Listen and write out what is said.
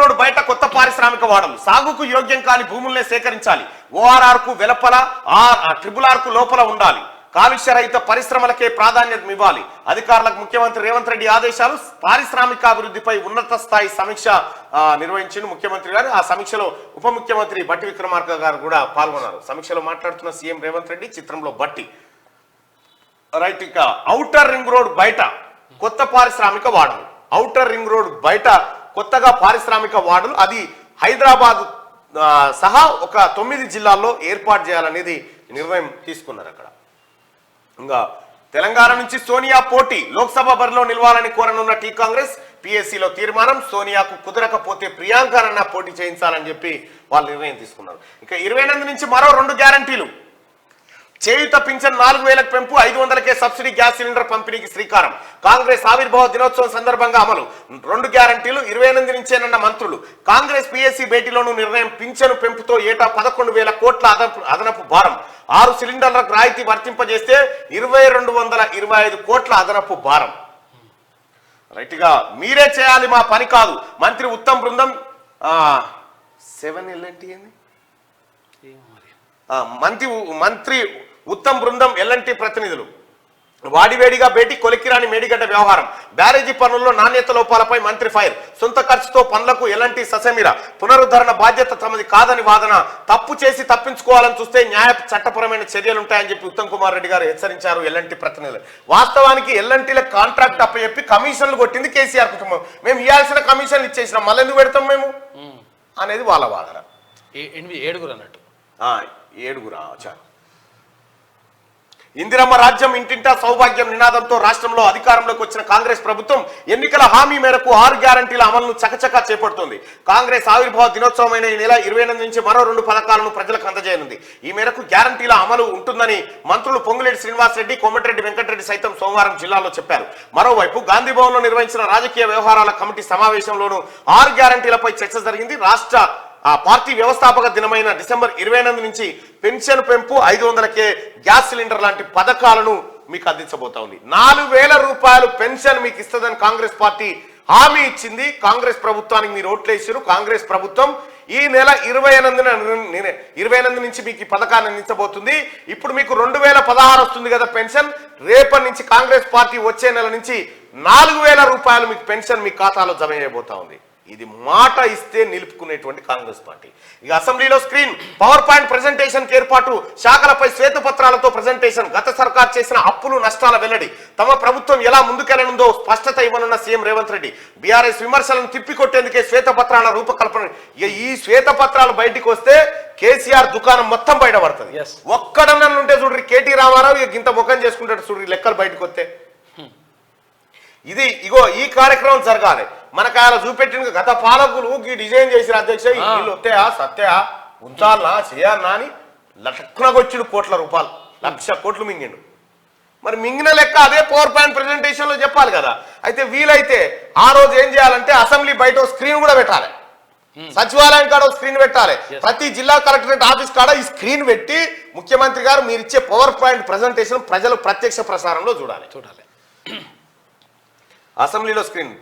Road బయట కొత్త పారిశ్రామిక వాడలు సాగుకు యోగ్యం కాని భూముల్నే సేకరించాలి. ORR కు వెలుపల RRR కు లోపల ఉండాలి. కాలుష్య రహిత పరిశ్రమలకే ప్రాధాన్యత ఇవ్వాలి. అధికారులకు ముఖ్యమంత్రి రేవంత్ రెడ్డి ఆదేశాలు. పారిశ్రామికాభివృద్ధిపై ఉన్నత స్థాయి సమీక్ష నిర్వహించిన ముఖ్యమంత్రి గారు. ఆ సమీక్షలో ఉప ముఖ్యమంత్రి బట్టి విక్రమార్క గారు కూడా పాల్గొన్నారు. సమీక్షలో మాట్లాడుతున్న సీఎం రేవంత్ రెడ్డి, చిత్రంలో బట్టి. రైట్, ఇక ఔటర్ రింగ్ రోడ్ బయట కొత్త పారిశ్రామిక వాడలు. ఔటర్ రింగ్ రోడ్ బయట కొత్తగా పారిశ్రామిక వాడలు అది హైదరాబాద్ సహా ఒక 9 జిల్లాల్లో ఏర్పాటు చేయాలనేది నిర్ణయం తీసుకున్నారు. అక్కడ ఇంకా తెలంగాణ నుంచి సోనియా పోటీ. లోక్సభ బరిలో నిలవాలని కోరనున్న టీ కాంగ్రెస్. పిఎస్సిలో తీర్మానం. సోనియాకు కుదరకపోతే ప్రియాంకరన్న పోటీ చేయించాలని చెప్పి వాళ్ళు నిర్ణయం తీసుకున్నారు. ఇక 28 నుంచి మరో 2 గ్యారంటీలు. చేయుత పింఛన్ 4000కు పెంపు, 500కే సబ్సిడీ గ్యాస్ సిలిండర్ పంపిణీకి శ్రీకారం. కాంగ్రెస్ ఆవిర్భావ దినోత్సవం సందర్భంగా అమలు. 2 గ్యారంటీలు 28 నుంచేనన్న మంత్రులు. కాంగ్రెస్ పిఎస్సి భేటీలోనూ నిర్ణయం. పింఛను పెంపుతో ఏటా 11,000 కోట్ల అదనపు భారం. 6 సిలిండర్లకు రాయితీ వర్తింపజేస్తే 2,225 కోట్ల అదనపు భారం. రైట్ గా మీరే చేయాలి మా పని కాదు. మంత్రి ఉత్తమ్ బృందం 7 ఎల్ఎన్టీ ఏంది మంత్రి ఉత్తమ్ బృందం ఎల్ఎన్టీ ప్రతినిధులు. వాడివేడిగా భేటీ. కొలిక్కిరాని మేడిగడ్డ వ్యవహారం. బ్యారేజీ పనుల్లో నాణ్యత లోపాలపై మంత్రి ఫైర్. సొంత ఖర్చుతో పనులకు ఎల్ఎన్టీ ససెమిర. పునరుద్ధరణ బాధ్యత తమది కాదని వాదన. తప్పు చేసి తప్పించుకోవాలని చూస్తే న్యాయ చట్టపరమైన చర్యలుంటాయని చెప్పి ఉత్తమ్ కుమార్ రెడ్డి గారు హెచ్చరించారు ఎల్ఎన్టీ ప్రతినిధులు. వాస్తవానికి ఎల్ఎన్టీలకు కాంట్రాక్ట్ అప్పచెప్పి కమిషన్లు కొట్టింది కేసీఆర్ కుటుంబం. మేము ఇవ్వాల్సిన కమిషన్లు ఇచ్చేసినాం, మళ్ళీ ఎందుకు పెడతాం మేము అనేది వాళ్ళ వాదన. 7 అన్నట్టు 7 చాలు. ఇందిరమ్మ రాజ్యం ఇంటింటా సౌభాగ్యం నినాదంతో రాష్ట్రంలో అధికారంలోకి వచ్చిన కాంగ్రెస్ ప్రభుత్వం ఎన్నికల హామీ మేరకు 6 గ్యారంటీల అమలును చకచకా చేపడుతోంది. కాంగ్రెస్ ఆవిర్భావ దినోత్సవమైన ఈ నెల 28 నుంచి మరో 2 పథకాలను ప్రజలకు అందజేయనుంది. ఈ మేరకు గ్యారంటీల అమలు ఉంటుందని మంత్రులు పొంగులేటి శ్రీనివాసరెడ్డి, కోమటిరెడ్డి వెంకటరెడ్డి సైతం సోమవారం జిల్లాలో చెప్పారు. మరోవైపు గాంధీ భవన్ లో నిర్వహించిన రాజకీయ వ్యవహారాల కమిటీ సమావేశంలోనూ 6 గ్యారంటీలపై చర్చ జరిగింది. రాష్ట్ర పార్టీ వ్యవస్థాపక దినమైన డిసెంబర్ 28 నుంచి పెన్షన్ పెంపు, 500కే గ్యాస్ సిలిండర్ లాంటి పథకాలను మీకు అందించబోతా ఉంది. 4,000 రూపాయలు పెన్షన్ మీకు ఇస్తుందని కాంగ్రెస్ పార్టీ హామీ ఇచ్చింది. కాంగ్రెస్ ప్రభుత్వానికి మీరు ఓట్లేసారు. కాంగ్రెస్ ప్రభుత్వం ఈ నెల 28 నుంచి మీకు ఈ పథకాన్ని అందించబోతుంది. ఇప్పుడు మీకు 2016 వస్తుంది కదా పెన్షన్. రేపటి నుంచి కాంగ్రెస్ పార్టీ వచ్చే నెల నుంచి 4,000 రూపాయలు మీకు పెన్షన్ మీ ఖాతాలో జమ చేయబోతా ఉంది. ఇది మాట ఇస్తే నిలుపుకునేటువంటి కాంగ్రెస్ పార్టీ. ఇక అసెంబ్లీలో స్క్రీన్. పవర్ పాయింట్ ప్రెజెంటేషన్ ఏర్పాటు. శాఖలపై శ్వేతపత్రాలతో ప్రెజెంటేషన్. గత సర్కార్ చేసిన అప్పులు నష్టాల వెల్లడి. తమ ప్రభుత్వం ఎలా ముందుకెళ్లనుందో స్పష్టత ఇవ్వనున్న సీఎం రేవంత్ రెడ్డి. బీఆర్ఎస్ విమర్శలను తిప్పికొట్టేందుకే శ్వేతపత్రాల రూపకల్పన. ఈ శ్వేతపత్రాలు బయటికి వస్తే కేసీఆర్ దుకాణం మొత్తం బయటపడుతుంది. ఒక్కడన్నా ఉంటే చూడ్రి కేటీ రామారావు ఇంత ముఖం చేసుకుంటాడు చూడ్రి లెక్కలు బయటకు వస్తే. ఇది ఇగో ఈ కార్యక్రమం జరగాలి. మనకు ఆయన చూపెట్టిన గత పాలకులు ఈ డిజైన్ చేసిన అధ్యక్ష వీళ్ళు వస్తాయా సత్యా ఉంచాలనా చేయాలనా అని లక్షకొచ్చుడు కోట్ల రూపాయలు, 1,00,000 కోట్లు మింగిండు. మరి మింగిన లెక్క అదే పవర్ పాయింట్ ప్రెజెంటేషన్ లో చెప్పాలి కదా. అయితే వీలైతే ఆ రోజు ఏం చేయాలంటే అసెంబ్లీ బయట స్క్రీన్ కూడా పెట్టాలి. సచివాలయం కాడ స్క్రీన్ పెట్టాలి. ప్రతి జిల్లా కలెక్టరేట్ ఆఫీస్ కాడ ఈ స్క్రీన్ పెట్టి ముఖ్యమంత్రి గారు మీరు ఇచ్చే పవర్ పాయింట్ ప్రెజెంటేషన్ ప్రజలు ప్రత్యక్ష ప్రసారంలో చూడాలి. చూడాలి. అసెంబ్లీలో స్క్రీన్